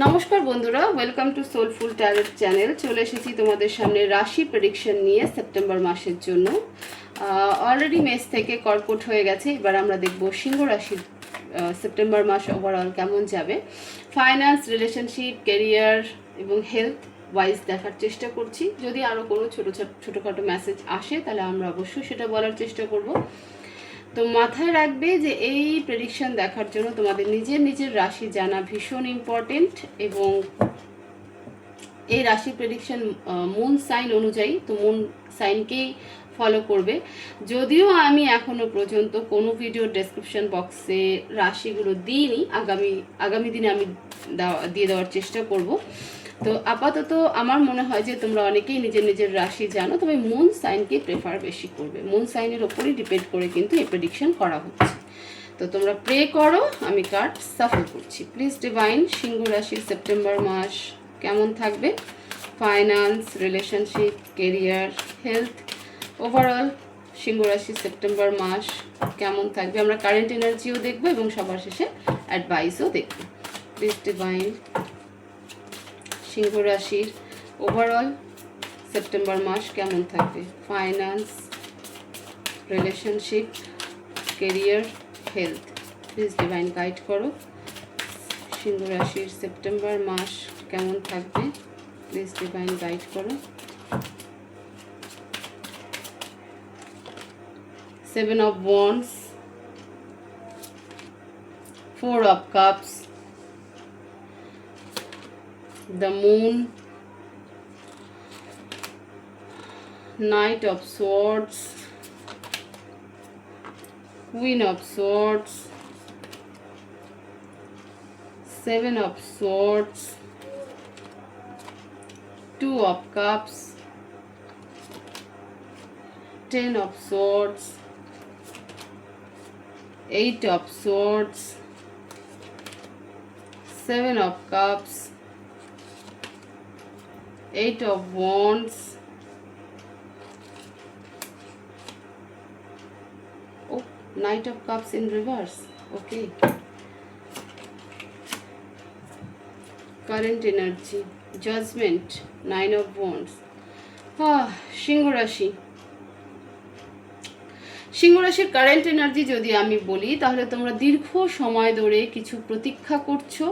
নমস্কার বন্ধুরা, welcome to soulful tarot channel. চলে এসেছি তোমাদের সামনে রাশি প্রেডিকশন নিয়ে সেপ্টেম্বর মাসের জন্য। অলরেডি মেষ থেকে কর্কট হয়ে গেছে, এবার আমরা দেখব সিংহ রাশির সেপ্টেম্বর মাস ওভারঅল কেমন যাবে। ফাইন্যান্স, রিলেশনশিপ, ক্যারিয়ার এবং হেলথ ওয়াইজ দেখার চেষ্টা করছি। যদি আরও কোনো ছোটোখাটো মেসেজ আসে তাহলে আমরা অবশ্যই সেটা বলার চেষ্টা করব। তো মাথায় রাখবে যে এই প্রেডিকশন দেখার জন্য তোমাদের নিজের নিজের রাশি জানা ভীষণ ইম্পর্টেন্ট, এবং এই রাশি প্রেডিকশন মুন সাইন অনুযায়ী, তো মুন সাইনকেই ফলো করবে। যদিও আমি এখনও পর্যন্ত কোনো ভিডিও ডেসক্রিপশন বক্সে রাশিগুলো দিইনি, আগামী দিনে আমি দিয়ে দেওয়ার চেষ্টা করব। তো আপাতত আমার মনে হয় যে তোমরা অনেকেই নিজের নিজের রাশি জানো, তবে মুন সাইনকে প্রেফার বেশি করবে। মুন সাইনের ওপরই ডিপেন্ড করে কিন্তু এই প্রেডিকশন করা হচ্ছে। তো তোমরা প্রে করো, আমি কার্ড সাফল করছি। প্লিজ ডিভাইন, সিংহ রাশির সেপ্টেম্বর মাস কেমন থাকবে? Finance, relationship, career, health overall সিংহ রাশির সেপ্টেম্বর মাস কেমন থাকবে আমরা কারেন্ট এনার্জিও দেখবো এবং সবার শেষে অ্যাডভাইসও দেখবো। প্লিজ ডিভাইন, সিংহ রাশির ওভারঅল সেপ্টেম্বর মাস কেমন থাকবে? Finance, relationship, career, health. Please divine guide করো, সিংহ রাশির সেপ্টেম্বর মাস কেমন থাকবে? প্লিজ ডিভাইন গাইড করো। 7 of Wands, 4 of Cups, the Moon, Knight of Swords, Queen of Swords, 7 of Swords, 2 of Cups, 10 of Swords, 8 of Swords, 7 of Cups, 8 of Wands, oh, Knight of Cups in reverse. Okay, current energy, Judgment, 9 of Wands. সিংহ রাশি, সিংহ রাশির current energy যদি আমি বলি তাহলে তোমরা দীর্ঘ সময় ধরে কিছু প্রতীক্ষা করছো,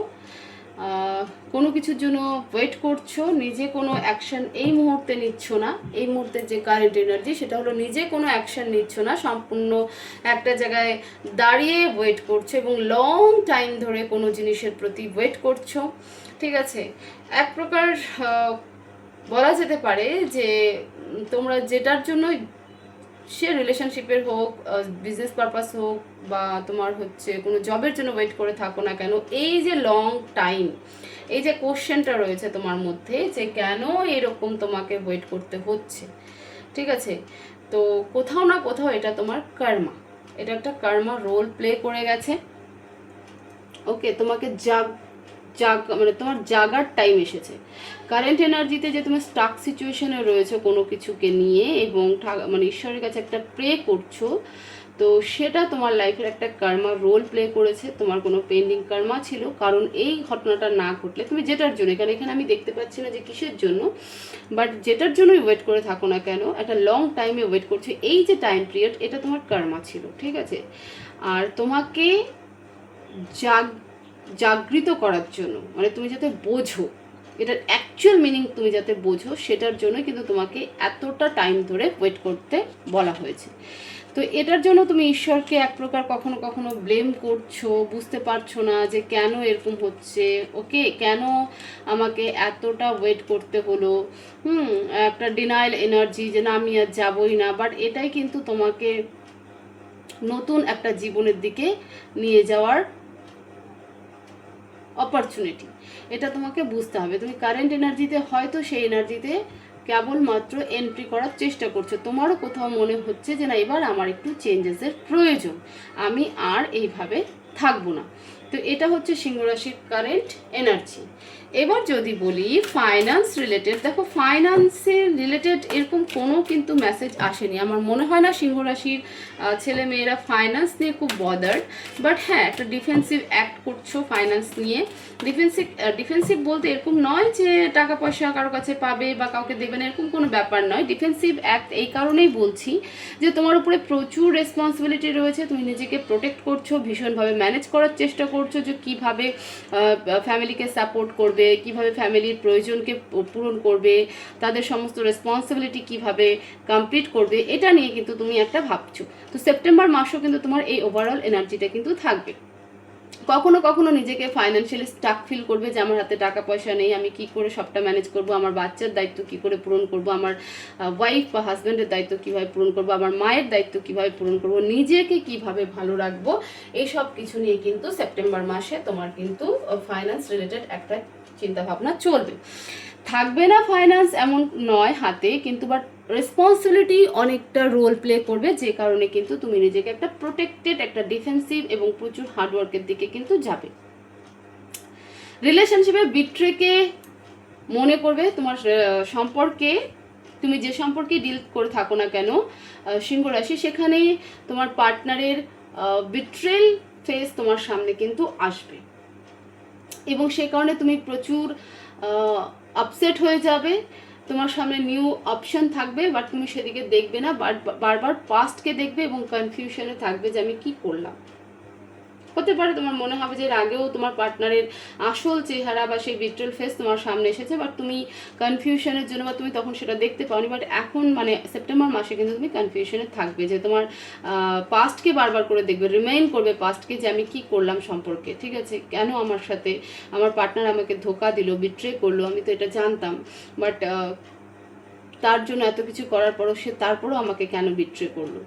কোনো কিছুর জন্য ওয়েট করছো, নিজে কোনো অ্যাকশন এই মুহূর্তে নিচ্ছ না। এই মুহূর্তে যে কারেন্ট এনার্জি সেটা হলো নিজে কোনো অ্যাকশন নিচ্ছ না, সম্পূর্ণ একটা জায়গায় দাঁড়িয়ে ওয়েট করছো এবং লং টাইম ধরে কোনো জিনিসের প্রতি ওয়েট করছো। ঠিক আছে, এক প্রকার বলা যেতে পারে যে তোমরা যেটার জন্য, সে রিলেশনশিপের হোক, বিজনেস পারপাস হোক, বা তোমার হচ্ছে কোনো জবের জন্য ওয়েট করে থাকো না কেন, এই যে লং টাইম, এই যে কোশ্চেনটা রয়েছে তোমার মধ্যে যে কেন এরকম তোমাকে ওয়েট করতে হচ্ছে। ঠিক আছে, তো কোথাও না কোথাও এটা তোমার কর্মা, এটা একটা কর্মা রোল প্লে করে গেছে। ওকে, তোমাকে মানে তোমার জাগার টাইম এসেছে। কারেন্ট এনার্জিতে যে তুমি স্টাক সিচুয়েশনে রয়েছে কোনো কিছুকে নিয়ে এবং মানে ঈশ্বরের কাছে একটা প্রে করছো, তো সেটা তোমার লাইফের একটা কর্মা রোল প্লে করেছে। তোমার কোনো পেন্ডিং কর্মা ছিল, কারণ এই ঘটনাটা না ঘটলে তুমি যেটার জন্য, এখানে আমি দেখতে পাচ্ছি না যে কিসের জন্য, বাট যেটার জন্যই ওয়েট করে থাকো না কেন, একটা লং টাইমে ওয়েট করছো, এই যে টাইম পিরিয়ড, এটা তোমার কর্মা ছিল। ঠিক আছে, আর তোমাকে জাগৃত করার জন্য, মানে তুমি যাতে বোঝো এটার অ্যাকচুয়াল মিনিং, তুমি যাতে বোঝো সেটার জন্য কিন্তু তোমাকে এতটা টাইম ধরে ওয়েট করতে বলা হয়েছে। তো এটার জন্য তুমি ঈশ্বরকে এক প্রকার কখনো কখনো ব্লেম করছো, বুঝতে পারছো না যে কেন এরকম হচ্ছে। ওকে, কেন আমাকে এতটা ওয়েট করতে হলো, একটা ডিনায়াল এনার্জি যে না আমি আর যাবই না। বাট এটাই কিন্তু তোমাকে নতুন একটা জীবনের দিকে নিয়ে যাওয়ার অপরচুনিটি, এটা তোমাকে বুঝতে হবে। তুমি কারেন্ট এনার্জিতে হয়তো সেই এনার্জিতে কেবলমাত্র এন্ট্রি করার চেষ্টা করছো, তোমারও কোথাও মনে হচ্ছে যে না এবার আমার একটু চেঞ্জেসের প্রয়োজন, আমি আর এইভাবে থাকবো না। তো তো এটা হচ্ছে সিংহ রাশির কারেন্ট এনার্জি। এবার যদি বলি ফাইন্যান্স রিলেটেড, দেখো ফাইন্যান্সের রিলেটেড এরকম কোনো কিন্তু মেসেজ আসেনি। আমার মনে হয় না সিংহ রাশির ছেলে মেয়েরা ফাইন্যান্স নিয়ে খুব বদার্ড, বাট হ্যাঁ একটা ডিফেন্সিভ অ্যাক্ট করছো ফাইন্যান্স নিয়ে। ডিফেন্সিভ বলতে এরকম নয় যে টাকা পয়সা কারো কাছে পাবে বা কাউকে দেবে না, এরকম কোনো ব্যাপার নয়। ডিফেন্সিভ অ্যাক্ট এই কারণেই বলছি যে তোমার উপরে প্রচুর রেসপন্সিবিলিটি রয়েছে, তুমি নিজেকে প্রোটেক্ট করছো, ভীষণভাবে ম্যানেজ করার চেষ্টা করছো যে কীভাবে ফ্যামিলিকে সাপোর্ট করবে, কিভাবে ফ্যামিলির প্রয়োজনকে পূরণ করবে, তাদের সমস্ত রেসপন্সিবিলিটি কিভাবে কমপ্লিট করবে, এটা নিয়ে কিন্তু তুমি একটা ভাবছো। তো সেপ্টেম্বর মাসও কিন্তু তোমার এই ওভারঅল এনার্জিটা কিন্তু থাকবে। কখনো কখনো নিজেকে ফাইন্যান্সিয়ালি স্টাক ফিল করবে যে আমার হাতে টাকা পয়সা নেই, আমি কি করে সবটা ম্যানেজ করব, আমার বাচ্চার দায়িত্ব কি করে পূরণ করব, আমার ওয়াইফ বা হাজব্যান্ডের দায়িত্ব কীভাবে পূরণ করব, আমার মায়ের দায়িত্ব কীভাবে পূরণ করব, নিজেকে কিভাবে ভালো রাখবো, এইসব কিছু নিয়ে কিন্তু সেপ্টেম্বর মাসে তোমার কিন্তু ফাইন্যান্স রিলেটেড একটা চিন্তাভাবনা চলবে। থাকবে না ফাইন্যান্স এমন নয় হাতে, কিন্তু বাট রেসপন্সিবিলিটি অনেকটা রোল প্লে করবে, যে কারণে কিন্তু তুমি নিজেকে একটা প্রোটেক্টেড, একটা ডিফেন্সিভ এবং প্রচুর হার্ডওয়ার্কের দিকে কিন্তু যাবে। রিলেশনশিপে বিট্রেকে মনে করবে, তোমার সম্পর্কে তুমি যে সম্পর্কে ডিল করে থাকো না কেন সিংহ রাশি, সেখানে তোমার পার্টনারের বিট্রেল ফেস তোমার সামনে কিন্তু আসবে এবং সে কারণে তুমি প্রচুর আপসেট হয়ে যাবে। তোমার সামনে নিউ অপশন থাকবে, বাট তুমি সেদিকে দেখবে না, বারবার পাস্টকে দেখবে এবং কনফিউশনে থাকবে যে আমি কি করলাম। হতে পারে তোমার মনে হবে যে এর আগেও তোমার পার্টনারের আসল চেহারা বা সেই বিট্রেল ফেস তোমার সামনে এসেছে, বাট তুমি কনফিউশনের জন্য বা তুমি তখন সেটা দেখতে পাওনি। বাট এখন মানে সেপ্টেম্বর মাসে কিন্তু তুমি কনফিউশনে থাকবে যে তোমার পাস্টকে বারবার করে দেখবে, রিমাইন্ড করবে পাস্টকে যে আমি কি করলাম সম্পর্কে, ঠিক আছে, কেন আমার সাথে আমার পার্টনার আমাকে ধোকা দিল, বিট্রে করলো, আমি তো এটা জানতাম, বাট তার জন্য এত কিছু করার পরও সে তারপরও আমাকে কেন বিট্রে করলো।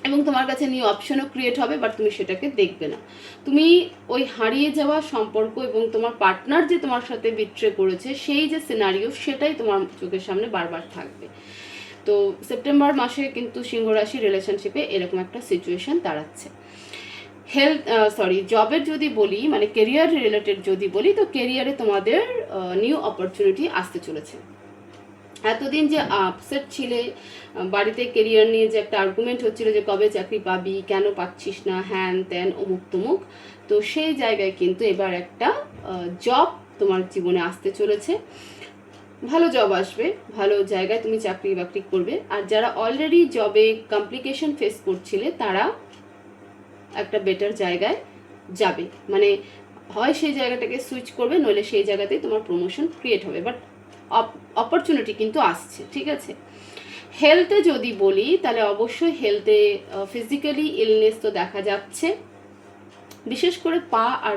এবং তোমার কাছে নিউ অপশনও ক্রিয়েট হবে, বাট তুমি সেটাকে দেখবে না। তুমি ওই হারিয়ে যাওয়া সম্পর্ক এবং তোমার পার্টনার যে তোমার সাথে বিট্রে করেছে সেই যে সিনারিও, সেটাই তোমার চোখের সামনে বারবার থাকবে। তো সেপ্টেম্বর মাসে কিন্তু সিংহ রাশি রিলেশনশিপে এরকম একটা সিচুয়েশন দাঁড়াচ্ছে। জবের যদি বলি, মানে কেরিয়ার রিলেটেড যদি বলি, তো কেরিয়ারে তোমাদের নিউ অপরচুনিটি আসতে চলেছে। এতদিন যে আপসেট ছিলে বাড়িতে কেরিয়ার নিয়ে, যে একটা আর্গুমেন্ট হচ্ছিল যে কবে চাকরি পাবি, কেন পাচ্ছিস না, হ্যান ত্যান অমুক তমুক, তো সেই জায়গায় কিন্তু এবার একটা জব তোমার জীবনে আসতে চলেছে। ভালো জব আসবে, ভালো জায়গায় তুমি চাকরি বাকরি করবে। আর যারা অলরেডি জবে কমপ্লিকেশন ফেস করছিলে তারা একটা বেটার জায়গায় যাবে, মানে হয় সেই জায়গাটাকে সুইচ করবে, নইলে সেই জায়গাতেই তোমার প্রমোশন ক্রিয়েট হবে, বাট অপরচুনিটি কিন্তু আসছে, ঠিক আছে। হেলথে যদি বলি তাহলে অবশ্যই হেলথে ফিজিক্যালি ইলনেস তো দেখা যাচ্ছে, বিশেষ করে পা আর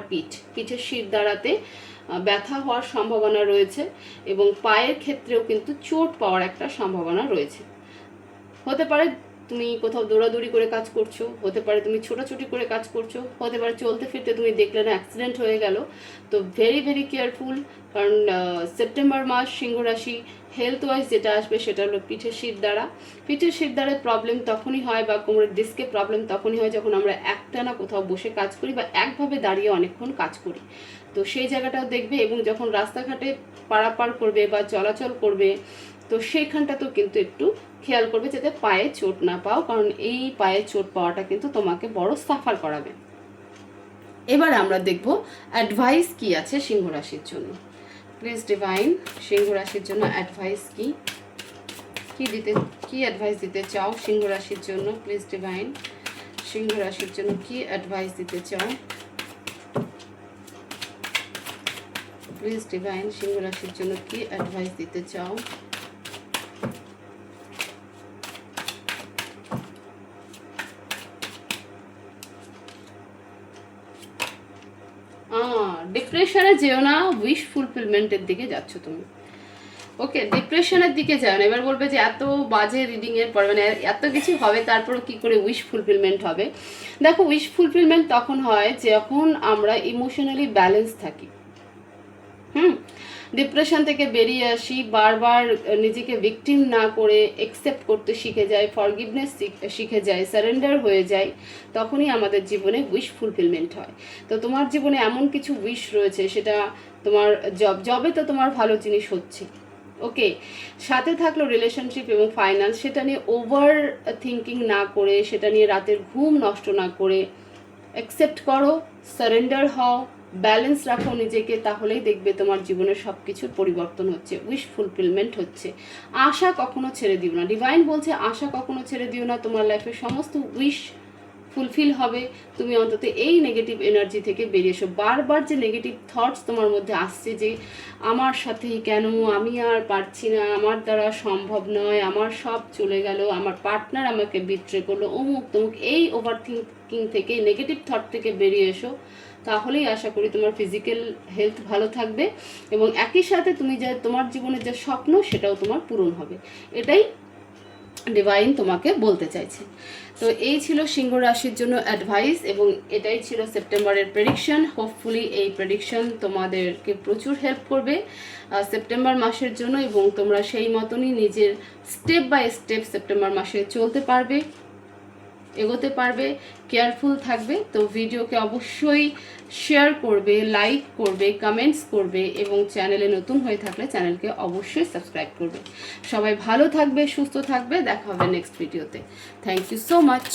পিঠের শির দ্বারাতে ব্যথা হওয়ার সম্ভাবনা রয়েছে এবং পায়ের ক্ষেত্রেও কিন্তু চোট পাওয়ার একটা সম্ভাবনা রয়েছে। হতে পারে তুমি কোথাও দৌড়াদৌড়ি করে কাজ করছো, হতে পারে তুমি ছোটাছুটি করে কাজ করছো, হতে পারে চলতে ফিরতে তুমি দেখলে না অ্যাক্সিডেন্ট হয়ে গেল। তো ভেরি ভেরি কেয়ারফুল, কারণ সেপ্টেম্বর মাস সিংহ রাশি হেলথ ওয়াইজ যেটা আসবে সেটা হলো পিঠের শির দ্বারা। পিঠের শির দ্বারা প্রবলেম তখনই হয় বা কোমরের ডিস্কে প্রবলেম তখনই হয় যখন আমরা একটানা কোথাও বসে কাজ করি বা একভাবে দাঁড়িয়ে অনেকক্ষণ কাজ করি। তো সেই জায়গাটাও দেখবে, এবং যখন রাস্তাঘাটে পারাপার করবে বা চলাচল করবে তো সেইখানটাতেও কিন্তু একটু খেয়াল করবে যাতে পায়ে চোট না পাও, কারণ এই পায়ে চোট পাওয়াটা কিন্তু তোমাকে বড় সাফার করাবে। এবার আমরা দেখব অ্যাডভাইস কি আছে সিংহ রাশির জন্য। প্লিজ ডিভাইন, সিংহ রাশির জন্য অ্যাডভাইস কি অ্যাডভাইস দিতে চাও সিংহ রাশির জন্য। প্লিজ ডিভাইন, সিংহ রাশির জন্য কি অ্যাডভাইস দিতে চাও। প্লিজ ডিভাইন, সিংহ রাশির জন্য কি অ্যাডভাইস দিতে চাও। ডিপ্রেশনে যেও না, উইশ ফুলফিলমেন্টের দিকে যাচ্ছ তুমি। ওকে, ডিপ্রেশনের দিকে যাও না। এবার বলবে যে এত বাজে রিডিং এর পর মানে এত কিছু হবে তারপরও কি করে উইশ ফুলফিলমেন্ট হবে। দেখো, উইশ ফুলফিলমেন্ট তখন হয় যখন আমরা ইমোশনালি ব্যালেন্স থাকি। ডিপ্রেশন থেকে বেরিয়ে আসি, বারবার নিজেকে ভিকটিম না করে অ্যাকসেপ্ট করতে শিখে যায়, ফরগিভনেস শিখে যায়, সারেন্ডার হয়ে যায়, তখনই আমাদের জীবনে উইশ ফুলফিলমেন্ট হয়। তো তোমার জীবনে এমন কিছু উইশ রয়েছে, সেটা তোমার জবে তো তোমার ভালো জিনিস হচ্ছে, ওকে। সাথে থাকলো রিলেশনশিপ এবং ফাইন্যান্স, সেটা নিয়ে ওভার থিঙ্কিং না করে, সেটা নিয়ে রাতের ঘুম নষ্ট না করে অ্যাকসেপ্ট করো, সারেন্ডার হও, ব্যালেন্স রাখো নিজেকে, তাহলেই দেখবে তোমার জীবনের সব কিছুর পরিবর্তন হচ্ছে, উইশ ফুলফিলমেন্ট হচ্ছে। আশা কখনো ছেড়ে দিও না, ডিভাইন বলছে আশা কখনো ছেড়ে দিও না, তোমার লাইফে সমস্ত উইশ ফুলফিল হবে। তুমি অন্তত এই নেগেটিভ এনার্জি থেকে বেরিয়ে এসো। বারবার যে নেগেটিভ থটস তোমার মধ্যে আসছে যে আমার সাথেই কেন, আমি আর পারছি না, আমার দ্বারা সম্ভব নয়, আমার সব চলে গেল, আমার পার্টনার আমাকে বিট্রে করলো, অমুক তমুক, এই ওভার থিঙ্কিং থেকে, নেগেটিভ থট থেকে বেরিয়ে এসো। তাহলেই আশা করি তোমার ফিজিক্যাল হেলথ ভালো থাকবে এবং একই সাথে তুমি যে তোমার জীবনের যে স্বপ্ন সেটাও তোমার পূরণ হবে। এটাই ডিভাইন তোমাকে বলতে চাইছে। তো এই ছিল সিংহ রাশির জন্য অ্যাডভাইস এবং এটাই ছিল সেপ্টেম্বরের প্রেডিকশন। হোপফুলি এই প্রেডিকশন তোমাদেরকে প্রচুর হেল্প করবে সেপ্টেম্বর মাসের জন্য এবং তোমরা সেই মতনই নিজের স্টেপ বাই স্টেপ সেপ্টেম্বর মাসে চলতে পারবে, এগোতে পারবে, কেয়ারফুল থাকবে। তো ভিডিওকে অবশ্যই শেয়ার করবে, লাইক করবে, কমেন্টস করবে এবং চ্যানেলে নতুন হয়ে থাকলে চ্যানেলকে অবশ্যই সাবস্ক্রাইব করবে। সবাই ভালো থাকবে, সুস্থ থাকবে, দেখা হবে নেক্সট ভিডিওতে। Thank you so much.